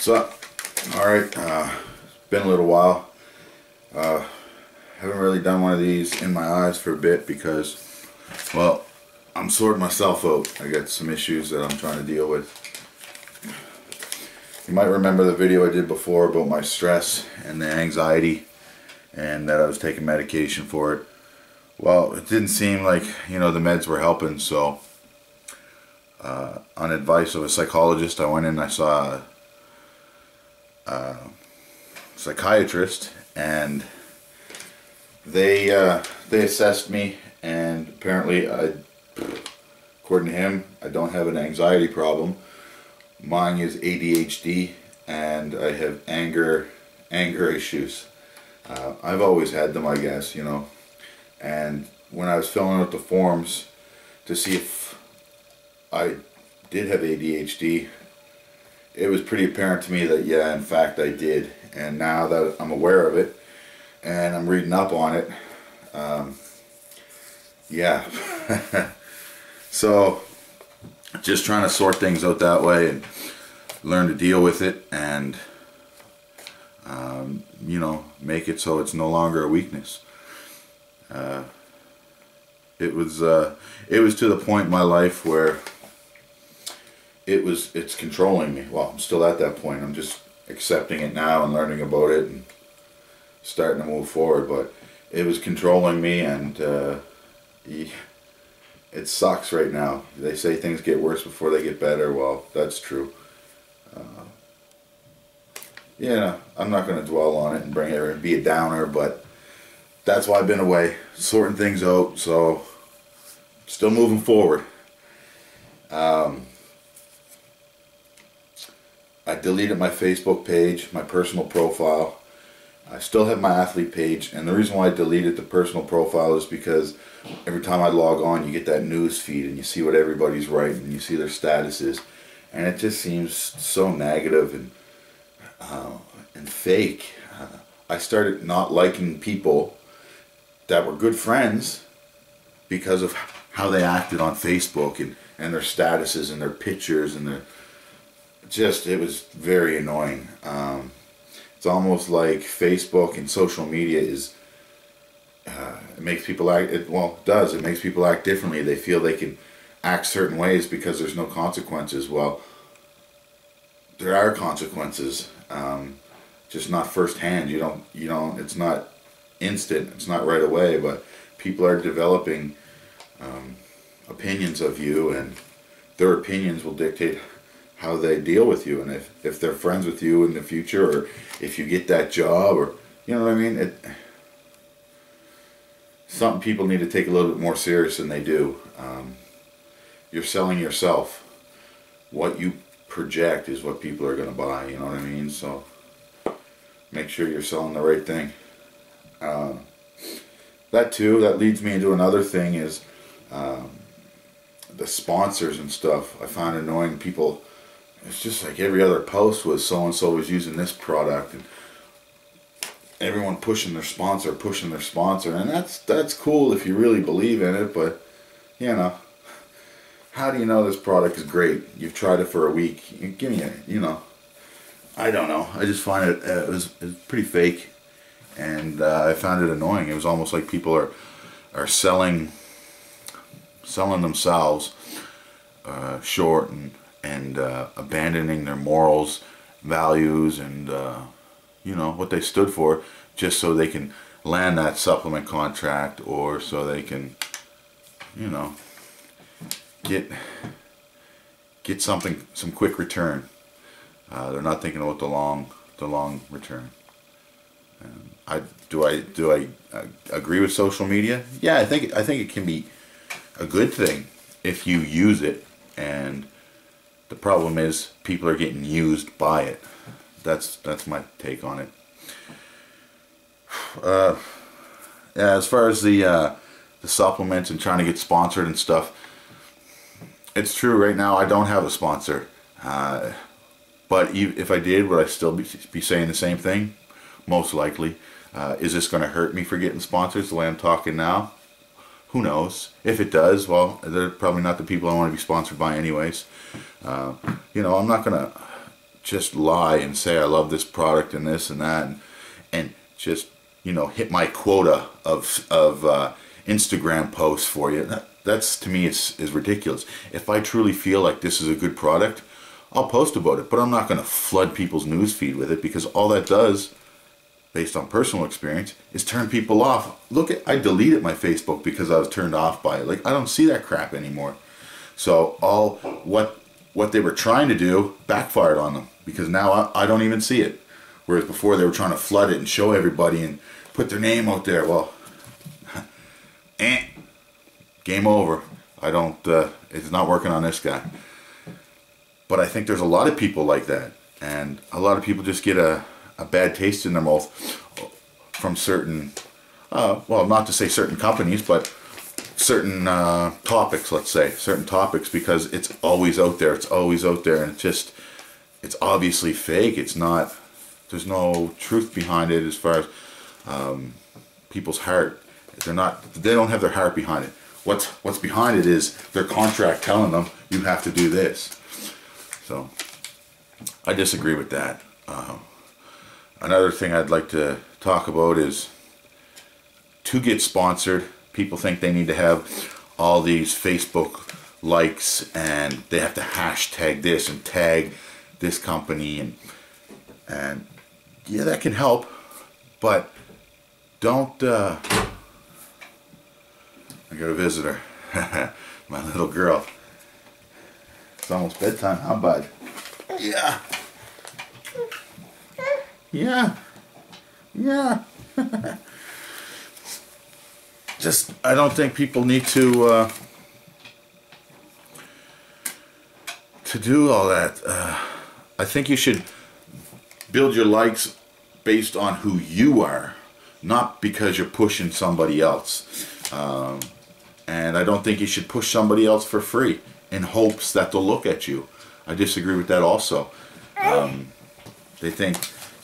What's up? Alright, it's been a little while. Haven't really done one of these in my eyes for a bit because, well, I'm sorting myself out. I got some issues that I'm trying to deal with. You might remember the video I did before about my stress and the anxiety and that I was taking medication for it. Well, it didn't seem like, the meds were helping, so on advice of a psychologist, I went in and I saw a psychiatrist, and they assessed me, and apparently, according to him, I don't have an anxiety problem. Mine is ADHD, and I have anger issues. I've always had them, I guess, and when I was filling out the forms to see if I did have ADHD, it was pretty apparent to me that, yeah, in fact I did. And now that I'm aware of it and I'm reading up on it, yeah. So just trying to sort things out that way and learn to deal with it, and make it so it's no longer a weakness. It was to the point in my life where it's controlling me. Well, I'm still at that point. I'm just accepting it now and learning about it and starting to move forward. But it was controlling me, and it sucks right now. They say things get worse before they get better. Well, that's true. I'm not going to dwell on it and bring it and be a downer, but that's why I've been away, sorting things out. So, still moving forward. I deleted my Facebook page, my personal profile. I still have my athlete page, and the reason why I deleted the personal profile is because every time I log on, you get that news feed and you see what everybody's writing, and you see their statuses, and it just seems so negative and fake. I started not liking people that were good friends because of how they acted on Facebook and their statuses and their pictures and their it was very annoying. It's almost like Facebook and social media is it makes people act, it makes people act differently. They feel they can act certain ways because there's no consequences. Well, there are consequences, just not firsthand. You don't, it's not instant, it's not right away, but people are developing opinions of you, and their opinions will dictate how they deal with you, and if they're friends with you in the future, or if you get that job, or you know what I mean. Some people need to take a little bit more serious than they do. You're selling yourself. What you project is what people are going to buy. You know what I mean? So make sure you're selling the right thing. That leads me into another thing is the sponsors and stuff. I find annoying. People, it's just like every other post was so-and-so was using this product, and everyone pushing their sponsor, and that's cool if you really believe in it, but how do you know this product is great? You've tried it for a week. Give me I don't know. I just find it was pretty fake, and I found it annoying. It was almost like people are selling themselves short and abandoning their morals, values, and what they stood for, just so they can land that supplement contract, or so they can get some quick return. They're not thinking about the long return. Do I agree with social media? Yeah, I think it can be a good thing if you use it, and the problem is people are getting used by it. That's my take on it. Yeah, as far as the supplements and trying to get sponsored and stuff, it's true. Right now, I don't have a sponsor. But if I did, would I still be saying the same thing? Most likely. Is this going to hurt me for getting sponsors the way I'm talking now? Who knows? If it does, well, they're probably not the people I want to be sponsored by anyways. I'm not going to just lie and say I love this product and this and that, and just, you know, hit my quota of Instagram posts for you. That's to me is ridiculous. If I truly feel like this is a good product, I'll post about it, but I'm not going to flood people's newsfeed with it, because all that does, based on personal experience, is turn people off. I deleted my Facebook because I was turned off by it. Like, I don't see that crap anymore. So what they were trying to do backfired on them, because now I don't even see it. Whereas before they were trying to flood it and show everybody and put their name out there. Well, game over. I don't, it's not working on this guy. But I think there's a lot of people like that, and a lot of people just get a bad taste in their mouth from certain, well, not to say certain companies, but certain topics, let's say, certain topics, because it's always out there, and it's obviously fake. It's not, there's no truth behind it as far as people's heart. They don't have their heart behind it. What's behind it is their contract telling them you have to do this. So I disagree with that. Another thing I'd like to talk about is, to get sponsored, people think they need to have all these Facebook likes, and they have to hashtag this and tag this company, and yeah, that can help, but don't, I got a visitor. My little girl. It's almost bedtime, huh, bud? Yeah. Yeah. Yeah. Just, I don't think people need to do all that. I think you should build your likes based on who you are, not because you're pushing somebody else. And I don't think you should push somebody else for free in hopes that they'll look at you. I disagree with that also. They think,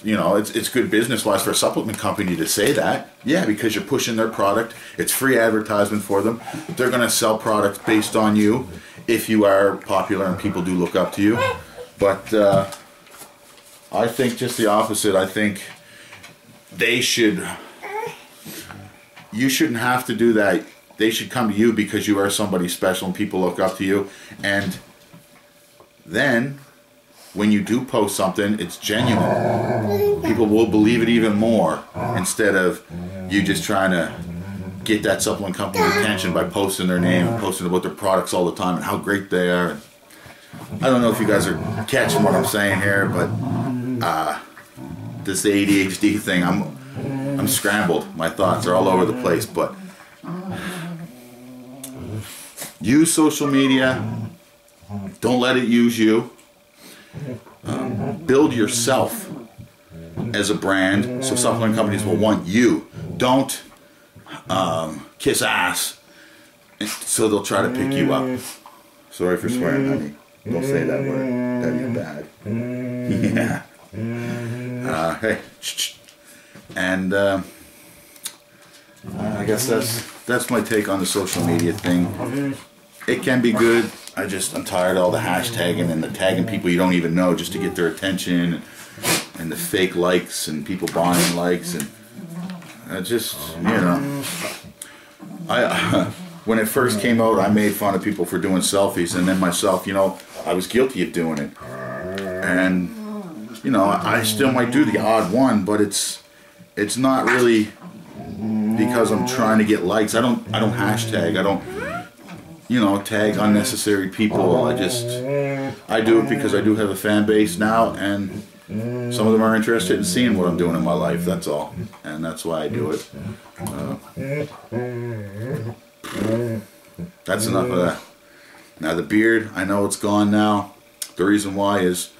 you know, it's good business-wise for a supplement company to say that. Yeah, because you're pushing their product. It's free advertisement for them. They're going to sell products based on you if you are popular and people do look up to you. But I think just the opposite. I think you shouldn't have to do that. They should come to you because you are somebody special and people look up to you. And then when you do post something, it's genuine. People will believe it even more, instead of you just trying to get that supplement company's attention by posting their name and posting about their products all the time and how great they are. I don't know if you guys are catching what I'm saying here, but this ADHD thing, I'm scrambled. My thoughts are all over the place, but use social media. Don't let it use you. Build yourself as a brand, so supplement companies will want you. Don't kiss ass, so they'll try to pick you up. Sorry for swearing, honey. Don't say that word. That'd be bad. Yeah. Hey. And I guess that's my take on the social media thing. It can be good. I'm tired of all the hashtagging and the tagging people you don't even know just to get their attention, and the fake likes and people buying likes, and just, you know, when it first came out, I made fun of people for doing selfies, and then myself, you know, I was guilty of doing it, and you know, I still might do the odd one, but it's not really because I'm trying to get likes. I don't hashtag. I don't, you know, tag unnecessary people. I do it because I do have a fan base now, and some of them are interested in seeing what I'm doing in my life. That's all, and that's why I do it. That's enough of that. Now the beard, I know it's gone now. The reason why is,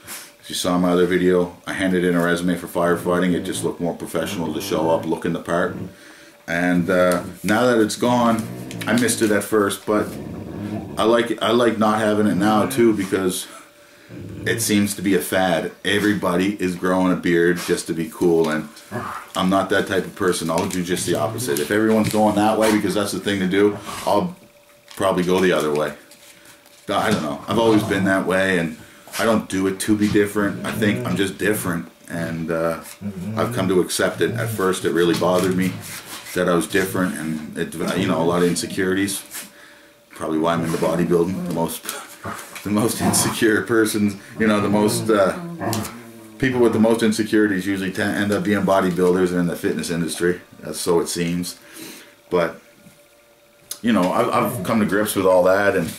as you saw in my other video, I handed in a resume for firefighting. It just looked more professional to show up looking the part. And now that it's gone, I missed it at first, but I like not having it now too, because it seems to be a fad. Everybody is growing a beard just to be cool, and I'm not that type of person. I'll do just the opposite. If everyone's going that way because that's the thing to do, I'll probably go the other way. I don't know. I've always been that way, and I don't do it to be different. I think I'm just different, and I've come to accept it. At first, it really bothered me that I was different, and it, you know, a lot of insecurities. Probably why I'm into bodybuilding. The most insecure persons, you know, the most people with the most insecurities usually end up being bodybuilders and in the fitness industry. So it seems. But you know, I've come to grips with all that, and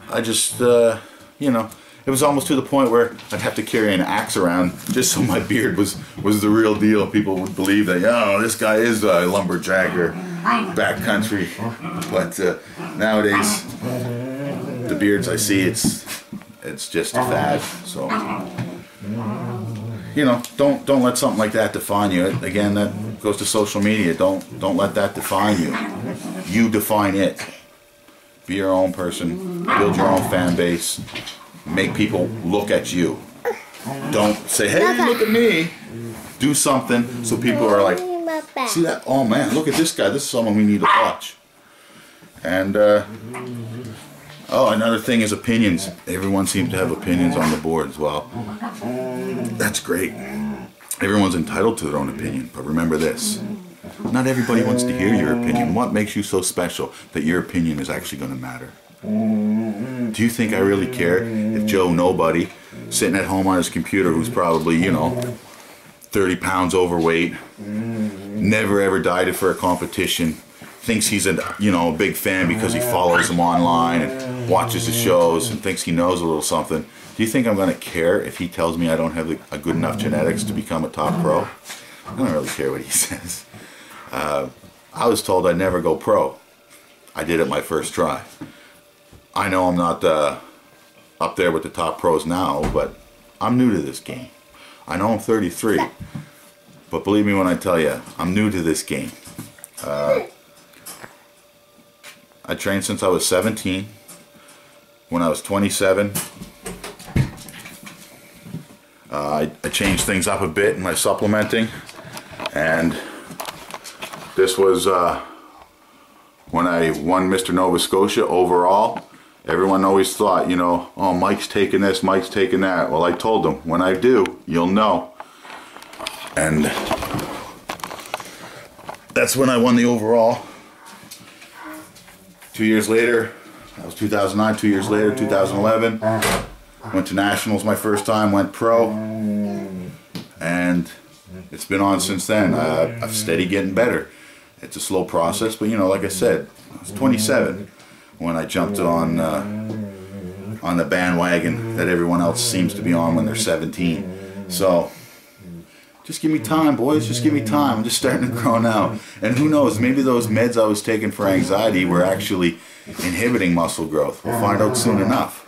I just, you know, it was almost to the point where I'd have to carry an axe around just so my beard was the real deal. People would believe that, oh, this guy is a lumberjack or backcountry. But nowadays, the beards I see, it's just a fad. So, you know, don't let something like that define you. Again, that goes to social media. Don't let that define you. You define it. Be your own person. Build your own fan base. Make people look at you. Don't say, hey, look at me. Do something so people are like, see that? Oh man, look at this guy. This is someone we need to watch. And oh, another thing is opinions. Everyone seems to have opinions on the board as well. That's great. Everyone's entitled to their own opinion, but remember this. Not everybody wants to hear your opinion. What makes you so special that your opinion is actually going to matter? Do you think I really care if Joe Nobody, sitting at home on his computer, who's probably, you know, 30 pounds overweight, never ever died for a competition, thinks he's a, you know, a big fan because he follows him online and watches the shows and thinks he knows a little something? Do you think I'm going to care if he tells me I don't have a good enough genetics to become a top pro? I don't really care what he says. I was told I'd never go pro. I did it my first try. I know I'm not up there with the top pros now, but I'm new to this game. I know I'm 33, but believe me when I tell you, I'm new to this game. I trained since I was 17. When I was 27, I changed things up a bit in my supplementing, and this was when I won Mr. Nova Scotia overall. Everyone always thought, you know, oh, Mike's taking this, Mike's taking that. Well, I told them, when I do, you'll know. And that's when I won the overall. 2 years later, that was 2009, 2 years later, 2011, went to nationals my first time, went pro, and it's been on since then. I've steady getting better. It's a slow process, but you know, like I said, I was 27 when I jumped on the bandwagon that everyone else seems to be on when they're 17. So just give me time, boys. Just give me time. I'm just starting to grow now. And who knows, maybe those meds I was taking for anxiety were actually inhibiting muscle growth. We'll find out soon enough.